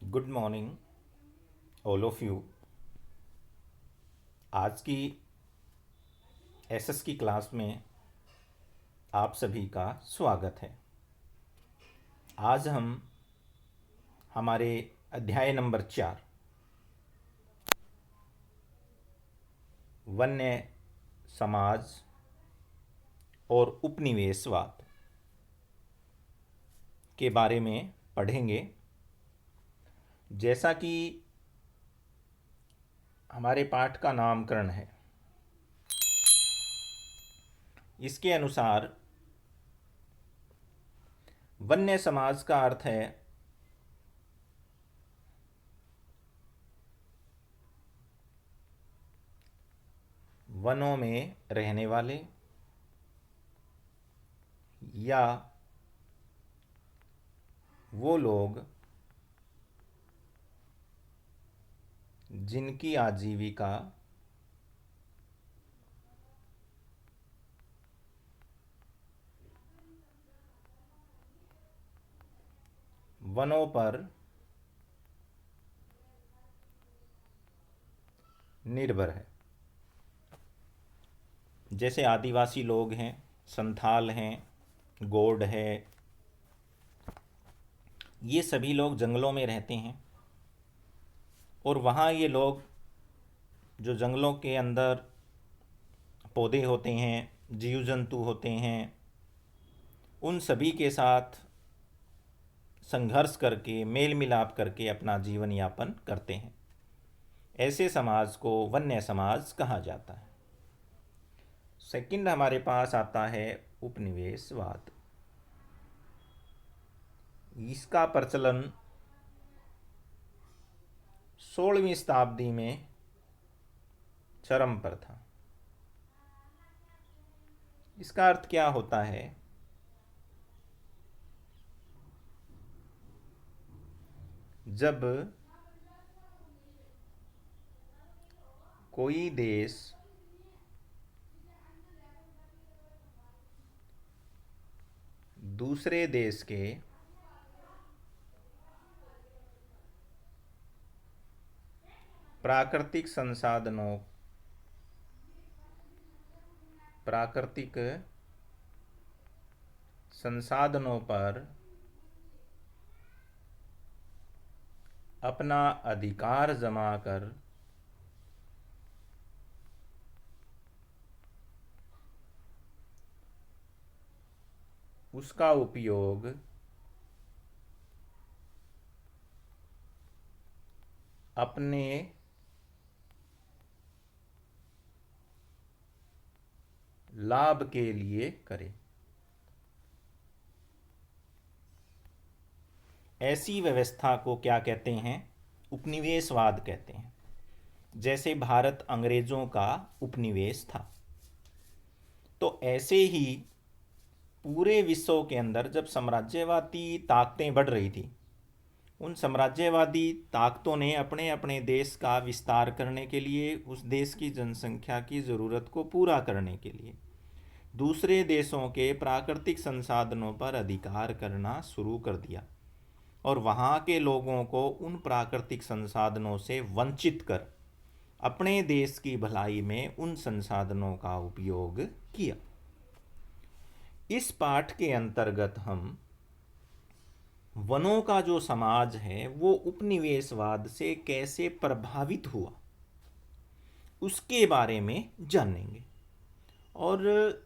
Good morning all of you. आज की SS की क्लास में आप सभी का स्वागत है। आज हम हमारे अध्याय नंबर 4 वन्य समाज और उपनिवेशवाद के बारे में पढ़ेंगे। जैसा कि हमारे पाठ का नामकरण है, इसके अनुसार वन्य समाज का अर्थ है वनों में रहने वाले या वो लोग जिनकी आजीविका वनों पर निर्भर है। जैसे आदिवासी लोग हैं, संथाल हैं, गोंड है, ये सभी लोग जंगलों में रहते हैं और वहाँ ये लोग जो जंगलों के अंदर पौधे होते हैं, जीव जंतु होते हैं, उन सभी के साथ संघर्ष करके मेल मिलाप करके अपना जीवन यापन करते हैं। ऐसे समाज को वन्य समाज कहा जाता है। सेकंड हमारे पास आता है उपनिवेशवाद। इसका प्रचलन 16वीं शताब्दी में चरम पर था। इसका अर्थ क्या होता है? जब कोई देश दूसरे देश के प्राकृतिक संसाधनों पर अपना अधिकार जमा कर उसका उपयोग अपने लाभ के लिए करे, ऐसी व्यवस्था को क्या कहते हैं? उपनिवेशवाद कहते हैं। जैसे भारत अंग्रेजों का उपनिवेश था, तो ऐसे ही पूरे विश्व के अंदर जब साम्राज्यवादी ताकतें बढ़ रही थी, उन साम्राज्यवादी ताकतों ने अपने अपने देश का विस्तार करने के लिए, उस देश की जनसंख्या की ज़रूरत को पूरा करने के लिए दूसरे देशों के प्राकृतिक संसाधनों पर अधिकार करना शुरू कर दिया और वहाँ के लोगों को उन प्राकृतिक संसाधनों से वंचित कर अपने देश की भलाई में उन संसाधनों का उपयोग किया। इस पाठ के अंतर्गत हम वनों का जो समाज है वो उपनिवेशवाद से कैसे प्रभावित हुआ उसके बारे में जानेंगे। और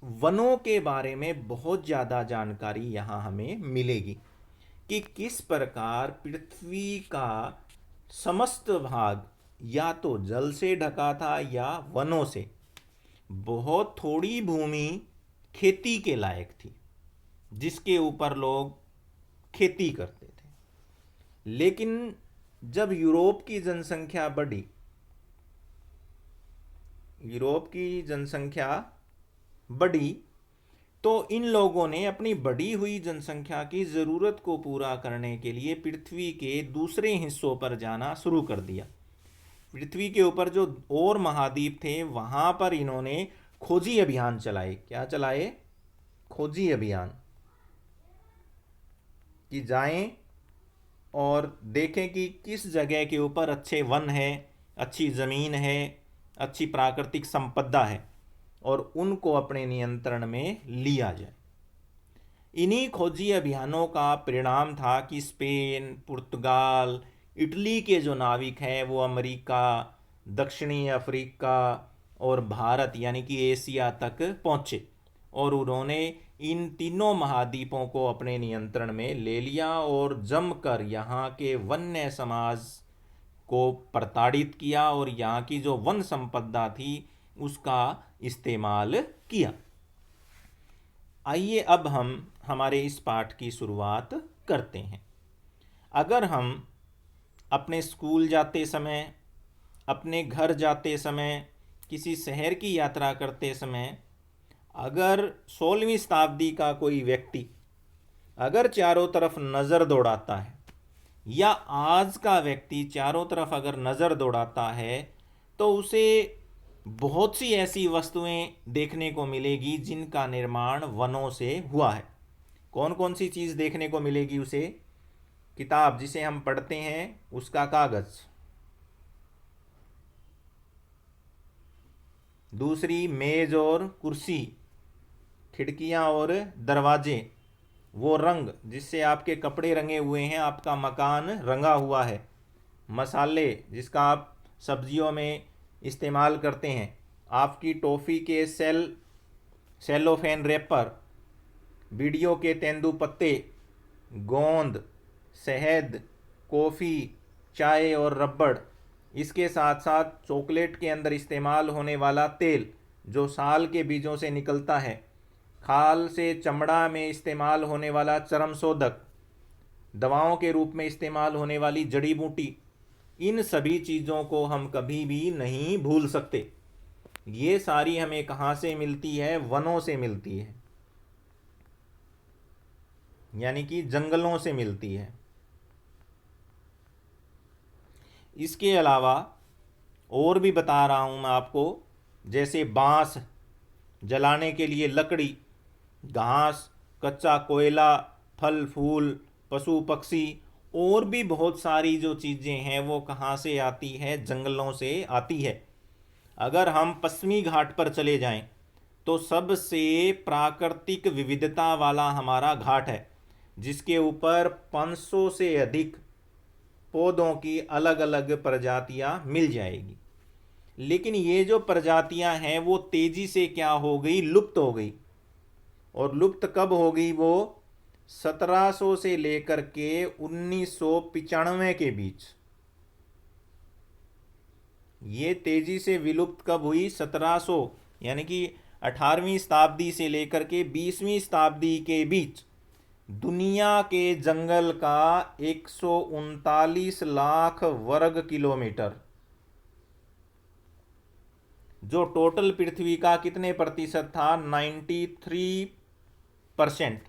वनों के बारे में बहुत ज़्यादा जानकारी यहाँ हमें मिलेगी कि किस प्रकार पृथ्वी का समस्त भाग या तो जल से ढका था या वनों से। बहुत थोड़ी भूमि खेती के लायक थी जिसके ऊपर लोग खेती करते थे। लेकिन जब यूरोप की जनसंख्या बढ़ी तो इन लोगों ने अपनी बढ़ी हुई जनसंख्या की ज़रूरत को पूरा करने के लिए पृथ्वी के दूसरे हिस्सों पर जाना शुरू कर दिया। पृथ्वी के ऊपर जो और महाद्वीप थे वहाँ पर इन्होंने खोजी अभियान चलाए। क्या चलाए? खोजी अभियान, कि जाएं और देखें कि किस जगह के ऊपर अच्छे वन है, अच्छी ज़मीन है, अच्छी प्राकृतिक संपदा है, और उनको अपने नियंत्रण में लिया जाए। इन्हीं खोजी अभियानों का परिणाम था कि स्पेन, पुर्तगाल, इटली के जो नाविक हैं वो अमेरिका, दक्षिणी अफ्रीका और भारत यानी कि एशिया तक पहुँचे, और उन्होंने इन तीनों महाद्वीपों को अपने नियंत्रण में ले लिया और जमकर यहाँ के वन्य समाज को प्रताड़ित किया और यहाँ की जो वन संपदा थी उसका इस्तेमाल किया। आइए अब हम हमारे इस पाठ की शुरुआत करते हैं। अगर हम अपने स्कूल जाते समय, अपने घर जाते समय, किसी शहर की यात्रा करते समय अगर 16वीं शताब्दी का कोई व्यक्ति अगर चारों तरफ नज़र दौड़ाता है, या आज का व्यक्ति चारों तरफ अगर नज़र दौड़ाता है, तो उसे बहुत सी ऐसी वस्तुएं देखने को मिलेगी जिनका निर्माण वनों से हुआ है। कौन कौन सी चीज़ देखने को मिलेगी उसे? किताब जिसे हम पढ़ते हैं उसका कागज़, दूसरी मेज़ और कुर्सी, खिड़कियां और दरवाजे, वो रंग जिससे आपके कपड़े रंगे हुए हैं, आपका मकान रंगा हुआ है, मसाले जिसका आप सब्जियों में इस्तेमाल करते हैं, आपकी टॉफ़ी के सेलोफेन रैपर, वीडियो के तेंदुपत्ते, गोंद, शहद, कॉफ़ी, चाय और रबड़। इसके साथ साथ चॉकलेट के अंदर इस्तेमाल होने वाला तेल जो साल के बीजों से निकलता है, खाल से चमड़ा में इस्तेमाल होने वाला चर्मशोधक, दवाओं के रूप में इस्तेमाल होने वाली जड़ी बूटी, इन सभी चीज़ों को हम कभी भी नहीं भूल सकते। ये सारी हमें कहाँ से मिलती है? वनों से मिलती है, यानी कि जंगलों से मिलती है। इसके अलावा और भी बता रहा हूँ मैं आपको, जैसे बांस जलाने के लिए लकड़ी, घास, कच्चा कोयला, फल फूल, पशु पक्षी, और भी बहुत सारी जो चीज़ें हैं वो कहाँ से आती है? जंगलों से आती है। अगर हम पश्चिमी घाट पर चले जाएं तो सबसे प्राकृतिक विविधता वाला हमारा घाट है, जिसके ऊपर 500 से अधिक पौधों की अलग अलग प्रजातियां मिल जाएगी। लेकिन ये जो प्रजातियां हैं वो तेजी से क्या हो गई? लुप्त हो गई। और लुप्त कब हो गई? वो 1700 से लेकर के 1995 के बीच। ये तेजी से विलुप्त कब हुई? 1700 यानी कि 18वीं शताब्दी से लेकर के 20वीं शताब्दी के बीच दुनिया के जंगल का 139 लाख वर्ग किलोमीटर, जो टोटल पृथ्वी का कितने प्रतिशत था? 93%।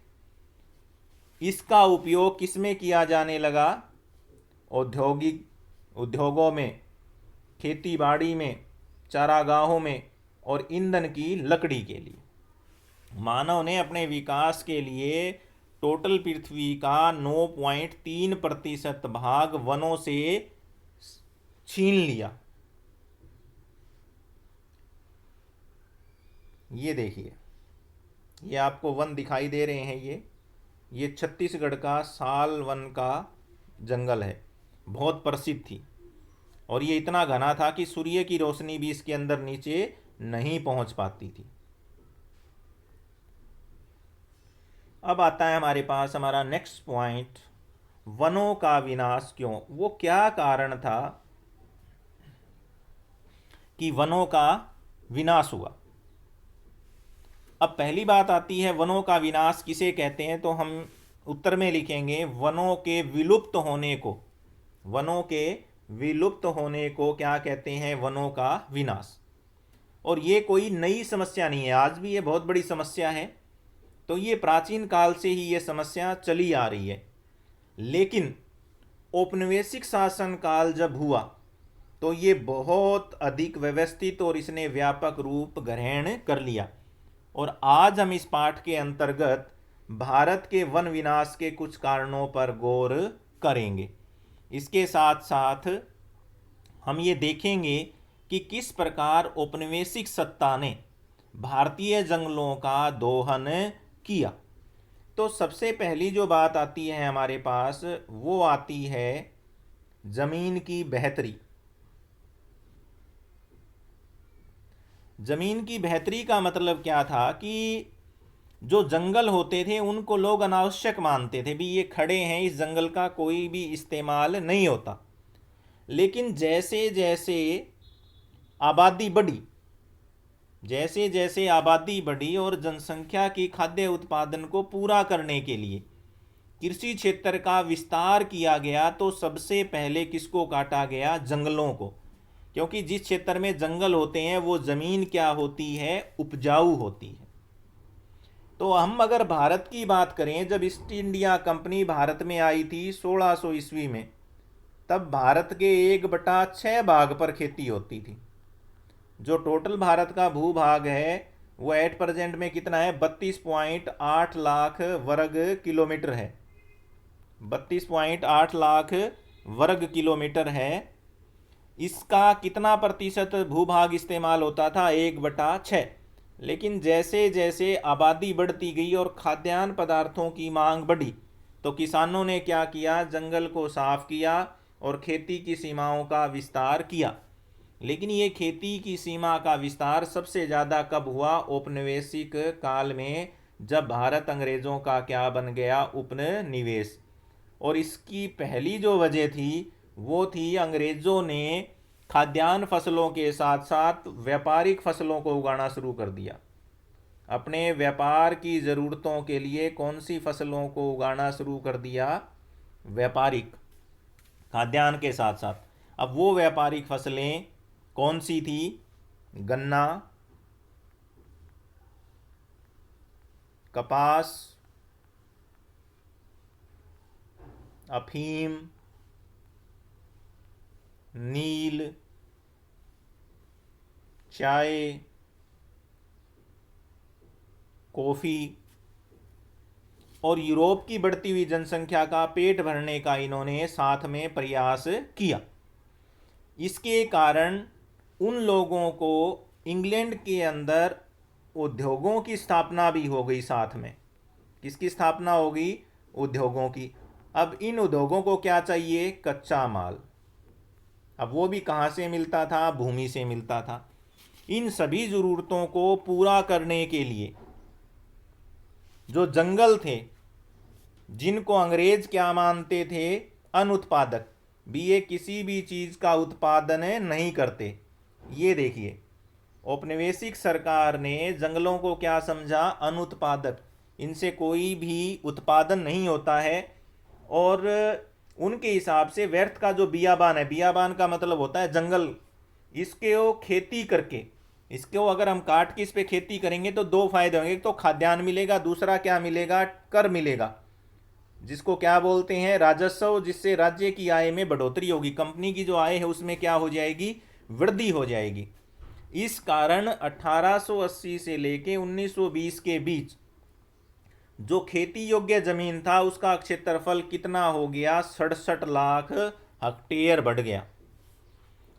इसका उपयोग किसमें किया जाने लगा? उद्योगों में, खेती बाड़ी में, चारागाहों में और ईंधन की लकड़ी के लिए। मानव ने अपने विकास के लिए टोटल पृथ्वी का 9.3% भाग वनों से छीन लिया। ये देखिए, ये आपको वन दिखाई दे रहे हैं। ये छत्तीसगढ़ का साल वन का जंगल है, बहुत प्रसिद्ध थी, और ये इतना घना था कि सूर्य की रोशनी भी इसके अंदर नीचे नहीं पहुंच पाती थी। अब आता है हमारे पास हमारा नेक्स्ट पॉइंट, वनों का विनाश क्यों? वो क्या कारण था कि वनों का विनाश हुआ? अब पहली बात आती है, वनों का विनाश किसे कहते हैं? तो हम उत्तर में लिखेंगे वनों के विलुप्त होने को। वनों के विलुप्त होने को क्या कहते हैं? वनों का विनाश। और ये कोई नई समस्या नहीं है, आज भी ये बहुत बड़ी समस्या है। तो ये प्राचीन काल से ही ये समस्या चली आ रही है। लेकिन औपनिवेशिक शासन काल जब हुआ तो ये बहुत अधिक व्यवस्थित और इसने व्यापक रूप ग्रहण कर लिया। और आज हम इस पाठ के अंतर्गत भारत के वन विनाश के कुछ कारणों पर गौर करेंगे। इसके साथ साथ हम ये देखेंगे कि किस प्रकार औपनिवेशिक सत्ता ने भारतीय जंगलों का दोहन किया। तो सबसे पहली जो बात आती है हमारे पास, वो आती है जमीन की बेहतरी। जमीन की बेहतरी का मतलब क्या था कि जो जंगल होते थे उनको लोग अनावश्यक मानते थे, भी ये खड़े हैं, इस जंगल का कोई भी इस्तेमाल नहीं होता। लेकिन जैसे जैसे आबादी बढ़ी, जैसे जैसे आबादी बढ़ी और जनसंख्या की खाद्य उत्पादन को पूरा करने के लिए कृषि क्षेत्र का विस्तार किया गया, तो सबसे पहले किसको काटा गया? जंगलों को। क्योंकि जिस क्षेत्र में जंगल होते हैं वो ज़मीन क्या होती है? उपजाऊ होती है। तो हम अगर भारत की बात करें, जब ईस्ट इंडिया कंपनी भारत में आई थी 1600 ईस्वी में, तब भारत के 1/6 भाग पर खेती होती थी। जो टोटल भारत का भूभाग है वो एट प्रेजेंट में कितना है? 32.8 लाख वर्ग किलोमीटर है। 32.8 लाख वर्ग किलोमीटर है। इसका कितना प्रतिशत भूभाग इस्तेमाल होता था? 1/6। लेकिन जैसे जैसे आबादी बढ़ती गई और खाद्यान्न पदार्थों की मांग बढ़ी, तो किसानों ने क्या किया? जंगल को साफ किया और खेती की सीमाओं का विस्तार किया। लेकिन ये खेती की सीमा का विस्तार सबसे ज़्यादा कब हुआ? औपनिवेशिक काल में, जब भारत अंग्रेज़ों का क्या बन गया? उपनिवेश। और इसकी पहली जो वजह थी वो थी अंग्रेज़ों ने खाद्यान्न फसलों के साथ साथ व्यापारिक फसलों को उगाना शुरू कर दिया। अपने व्यापार की ज़रूरतों के लिए कौन सी फसलों को उगाना शुरू कर दिया? व्यापारिक, खाद्यान्न के साथ साथ। अब वो व्यापारिक फसलें कौन सी थी? गन्ना, कपास, अफीम, नील, चाय, कॉफ़ी। और यूरोप की बढ़ती हुई जनसंख्या का पेट भरने का इन्होंने साथ में प्रयास किया। इसके कारण उन लोगों को इंग्लैंड के अंदर उद्योगों की स्थापना भी हो गई साथ में। किसकी स्थापना होगी? उद्योगों की। अब इन उद्योगों को क्या चाहिए? कच्चा माल। अब वो भी कहाँ से मिलता था? भूमि से मिलता था। इन सभी ज़रूरतों को पूरा करने के लिए जो जंगल थे, जिनको अंग्रेज क्या मानते थे? अनुत्पादक, भी ये किसी भी चीज़ का उत्पादन नहीं करते। ये देखिए, औपनिवेशिक सरकार ने जंगलों को क्या समझा? अनुत्पादक। इनसे कोई भी उत्पादन नहीं होता है। और उनके हिसाब से व्यर्थ का जो बियाबान है, बियाबान का मतलब होता है जंगल, इसके वो खेती करके, इसको अगर हम काट के इस पे खेती करेंगे तो दो फायदे होंगे। एक तो खाद्यान्न मिलेगा, दूसरा क्या मिलेगा? कर मिलेगा, जिसको क्या बोलते हैं? राजस्व, जिससे राज्य की आय में बढ़ोतरी होगी। कंपनी की जो आय है उसमें क्या हो जाएगी? वृद्धि हो जाएगी। इस कारण 1880 से लेके 1920 के बीच जो खेती योग्य जमीन था उसका क्षेत्रफल कितना हो गया? 67 लाख हेक्टेयर बढ़ गया।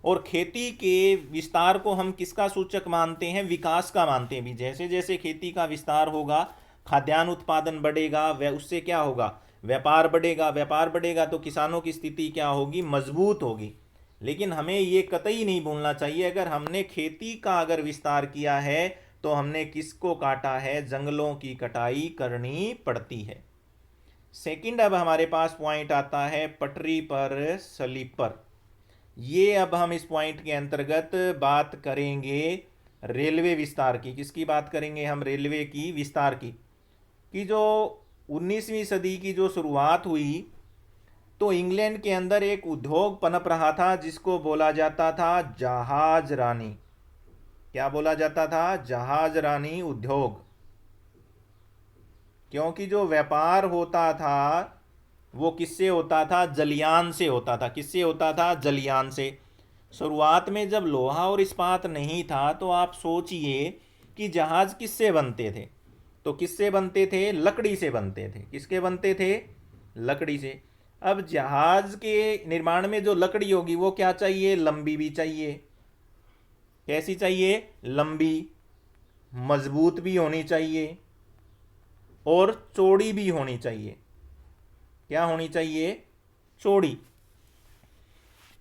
और खेती के विस्तार को हम किसका सूचक मानते हैं? विकास का मानते हैं भी। जैसे जैसे खेती का विस्तार होगा, खाद्यान्न उत्पादन बढ़ेगा, वह उससे क्या होगा? व्यापार बढ़ेगा। व्यापार बढ़ेगा तो किसानों की स्थिति क्या होगी? मजबूत होगी। लेकिन हमें ये कतई नहीं भूलना चाहिए, अगर हमने खेती का अगर विस्तार किया है तो हमने किसको काटा है? जंगलों की कटाई करनी पड़ती है। सेकंड, अब हमारे पास पॉइंट आता है पटरी पर स्लीपर। ये अब हम इस पॉइंट के अंतर्गत बात करेंगे रेलवे विस्तार की। किसकी बात करेंगे हम? रेलवे की विस्तार की। कि जो 19वीं सदी की जो शुरुआत हुई, तो इंग्लैंड के अंदर एक उद्योग पनप रहा था जिसको बोला जाता था जहाज रानी। क्या बोला जाता था? जहाज रानी उद्योग। क्योंकि जो व्यापार होता था वो किससे होता था? जलयान से होता था। किससे होता था? जलयान से। शुरुआत में जब लोहा और इस्पात नहीं था तो आप सोचिए कि जहाज किससे बनते थे? तो किससे बनते थे? लकड़ी से बनते थे। किसके बनते थे? लकड़ी से। अब जहाज के निर्माण में जो लकड़ी होगी वो क्या चाहिए, लंबी भी चाहिए। कैसी चाहिए, लंबी, मजबूत भी होनी चाहिए और चौड़ी भी होनी चाहिए। क्या होनी चाहिए, चौड़ी।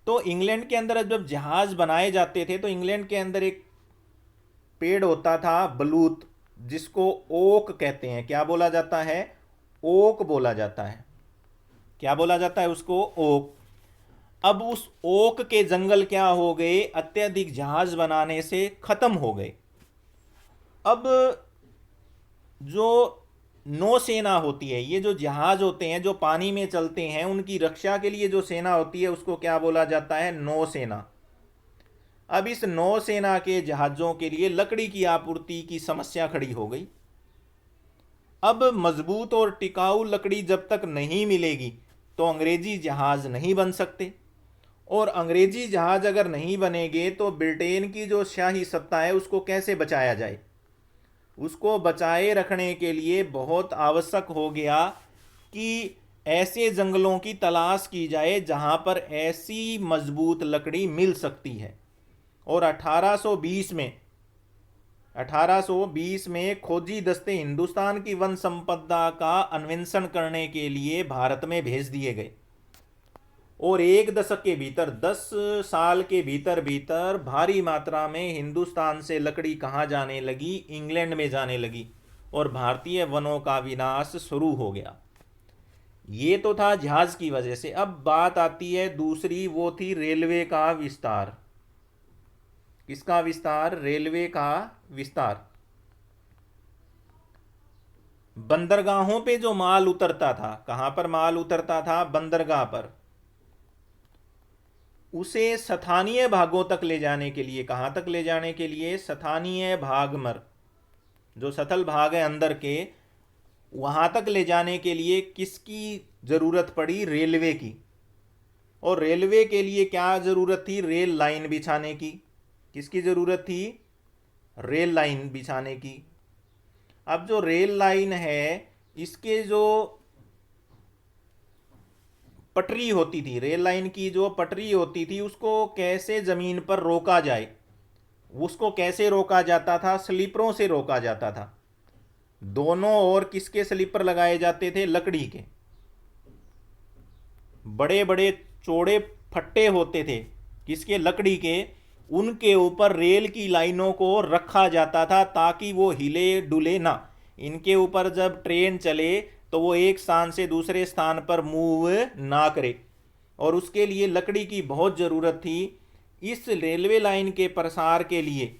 तो इंग्लैंड के अंदर जब जहाज बनाए जाते थे तो इंग्लैंड के अंदर एक पेड़ होता था बलूत, जिसको ओक कहते हैं। क्या बोला जाता है, ओक बोला जाता है। क्या बोला जाता है उसको, ओक। अब उस ओक के जंगल क्या हो गए, अत्यधिक जहाज बनाने से खत्म हो गए। अब जो नौसेना होती है, ये जो जहाज होते हैं जो पानी में चलते हैं, उनकी रक्षा के लिए जो सेना होती है उसको क्या बोला जाता है, नौसेना। अब इस नौसेना के जहाज़ों के लिए लकड़ी की आपूर्ति की समस्या खड़ी हो गई। अब मजबूत और टिकाऊ लकड़ी जब तक नहीं मिलेगी तो अंग्रेजी जहाज नहीं बन सकते, और अंग्रेजी जहाज अगर नहीं बनेंगे तो ब्रिटेन की जो शाही सत्ता है उसको कैसे बचाया जाए। उसको बचाए रखने के लिए बहुत आवश्यक हो गया कि ऐसे जंगलों की तलाश की जाए जहां पर ऐसी मजबूत लकड़ी मिल सकती है। और 1820 में खोजी दस्ते हिंदुस्तान की वन संपदा का अन्वेषण करने के लिए भारत में भेज दिए गए, और एक दशक के भीतर, 10 साल के भीतर भीतर भारी मात्रा में हिंदुस्तान से लकड़ी कहाँ जाने लगी, इंग्लैंड में जाने लगी, और भारतीय वनों का विनाश शुरू हो गया। ये तो था जहाज की वजह से। अब बात आती है दूसरी, वो थी रेलवे का विस्तार। किसका विस्तार, रेलवे का विस्तार। बंदरगाहों पे जो माल उतरता था, कहां पर माल उतरता था, बंदरगाह पर, उसे स्थानीय भागों तक ले जाने के लिए, कहां तक ले जाने के लिए, स्थानीय भागमर, जो सतल भाग है अंदर के, वहां तक ले जाने के लिए किसकी जरूरत पड़ी, रेलवे की। और रेलवे के लिए क्या जरूरत थी, रेल लाइन बिछाने की। किसकी जरूरत थी, रेल लाइन बिछाने की। अब जो रेल लाइन है, इसके जो पटरी होती थी, रेल लाइन की जो पटरी होती थी, उसको कैसे जमीन पर रोका जाए, उसको कैसे रोका जाता था, स्लीपरों से रोका जाता था। दोनों ओर किसके स्लीपर लगाए जाते थे, लकड़ी के। बड़े बड़े चौड़े फट्टे होते थे, किसके, लकड़ी के। उनके ऊपर रेल की लाइनों को रखा जाता था ताकि वो हिले डुले ना। इनके ऊपर जब ट्रेन चले तो वो एक स्थान से दूसरे स्थान पर मूव ना करे, और उसके लिए लकड़ी की बहुत ज़रूरत थी। इस रेलवे लाइन के प्रसार के लिए,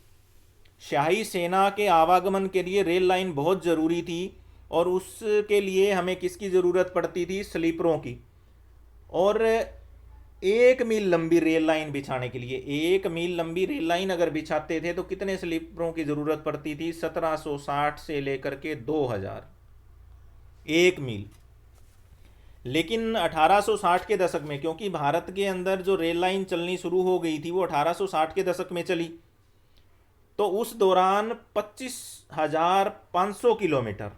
शाही सेना के आवागमन के लिए रेल लाइन बहुत ज़रूरी थी, और उसके लिए हमें किसकी ज़रूरत पड़ती थी, स्लीपरों की। और 1 मील लंबी रेल लाइन बिछाने के लिए, 1 मील लंबी रेल लाइन अगर बिछाते थे तो कितने स्लीपरों की ज़रूरत पड़ती थी, 1760 से लेकर के 2000, 1 मील। लेकिन 1860 के दशक में, क्योंकि भारत के अंदर जो रेल लाइन चलनी शुरू हो गई थी वो 1860 के दशक में चली, तो उस दौरान 25,500 किलोमीटर,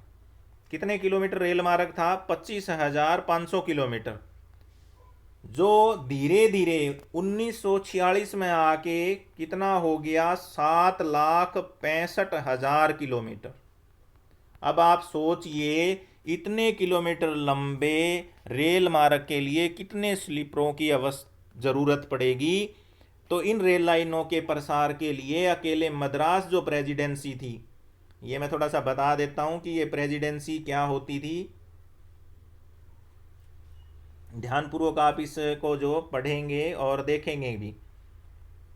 कितने किलोमीटर रेल मार्ग था, 25,500 किलोमीटर, जो धीरे धीरे 1946 में आके कितना हो गया, 7,65,000 किलोमीटर। अब आप सोचिए, इतने किलोमीटर लंबे रेल मार्ग के लिए कितने स्लीपरों की ज़रूरत पड़ेगी। तो इन रेल लाइनों के प्रसार के लिए अकेले मद्रास जो प्रेसिडेंसी थी, ये मैं थोड़ा सा बता देता हूँ कि ये प्रेसिडेंसी क्या होती थी। ध्यानपूर्वक आप इसको जो पढ़ेंगे और देखेंगे भी।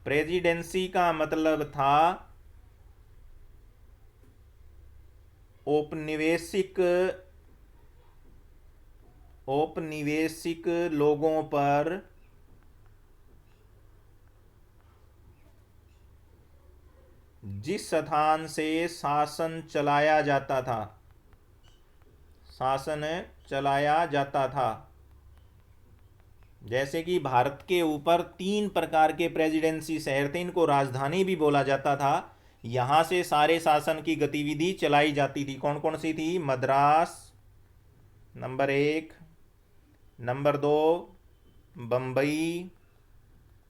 प्रेसिडेंसी का मतलब था औपनिवेशिक लोगों पर जिस स्थान से शासन चलाया जाता था, शासन चलाया जाता था। जैसे कि भारत के ऊपर 3 प्रकार के प्रेसिडेंसी शहर थे, इनको राजधानी भी बोला जाता था। यहाँ से सारे शासन की गतिविधि चलाई जाती थी। कौन कौन सी थी, मद्रास नंबर 1, नंबर 2 बम्बई,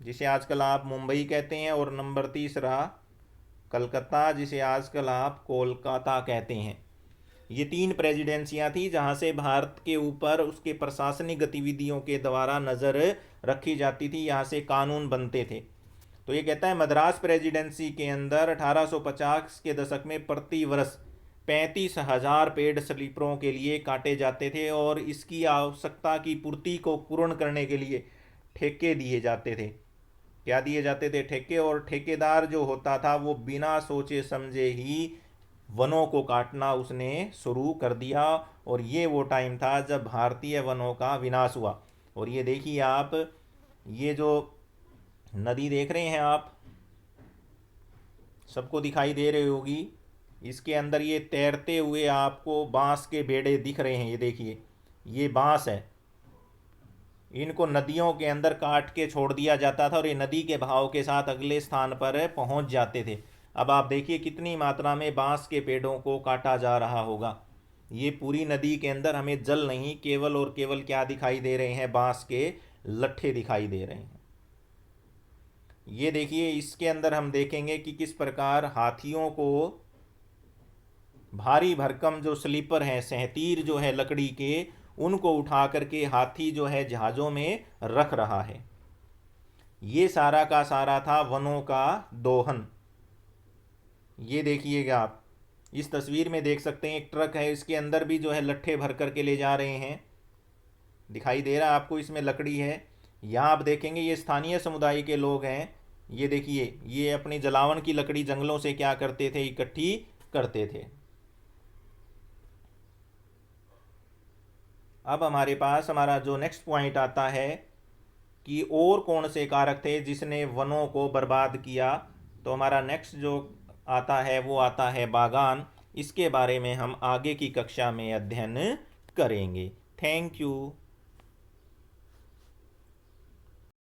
जिसे आजकल आप मुंबई कहते हैं, और नंबर 3 कलकत्ता, जिसे आजकल आप कोलकाता कहते हैं। ये 3 प्रेसिडेंसियां थी जहां से भारत के ऊपर उसके प्रशासनिक गतिविधियों के द्वारा नज़र रखी जाती थी, यहाँ से कानून बनते थे। तो ये कहता है मद्रास प्रेसिडेंसी के अंदर 1850 के दशक में प्रति वर्ष 35,000 पेड़ स्लीपरों के लिए काटे जाते थे, और इसकी आवश्यकता की पूर्ति को पूर्ण करने के लिए ठेके दिए जाते थे। क्या दिए जाते थे? ठेके। और ठेकेदार जो होता था वो बिना सोचे समझे ही वनों को काटना उसने शुरू कर दिया, और ये वो टाइम था जब भारतीय वनों का विनाश हुआ। और ये देखिए आप, ये जो नदी देख रहे हैं आप, सबको दिखाई दे रही होगी, इसके अंदर ये तैरते हुए आपको बांस के बेड़े दिख रहे हैं। ये देखिए, ये बांस है, इनको नदियों के अंदर काट के छोड़ दिया जाता था और ये नदी के बहाव के साथ अगले स्थान पर पहुंच जाते थे। अब आप देखिए कितनी मात्रा में बांस के पेड़ों को काटा जा रहा होगा। ये पूरी नदी के अंदर हमें जल नहीं, केवल और केवल क्या दिखाई दे रहे हैं? बांस के लट्ठे दिखाई दे रहे हैं। ये देखिए, इसके अंदर हम देखेंगे कि किस प्रकार हाथियों को भारी भरकम जो स्लीपर हैं, सहतीर जो है लकड़ी के, उनको उठा करके हाथी जो है जहाज़ों में रख रहा है। ये सारा का सारा था वनों का दोहन। ये देखिएगा आप, इस तस्वीर में देख सकते हैं एक ट्रक है, इसके अंदर भी जो है लट्ठे भर करके ले जा रहे हैं। दिखाई दे रहा है आपको, इसमें लकड़ी है। यहाँ आप देखेंगे ये स्थानीय समुदाय के लोग हैं। ये देखिए, ये अपनी जलावन की लकड़ी जंगलों से क्या करते थे? इकट्ठी करते थे। अब हमारे पास हमारा जो नेक्स्ट पॉइंट आता है कि और कौन से कारक थे जिसने वनों को बर्बाद किया। तो हमारा नेक्स्ट जो आता है वो आता है बागान। इसके बारे में हम आगे की कक्षा में अध्ययन करेंगे। Thank you.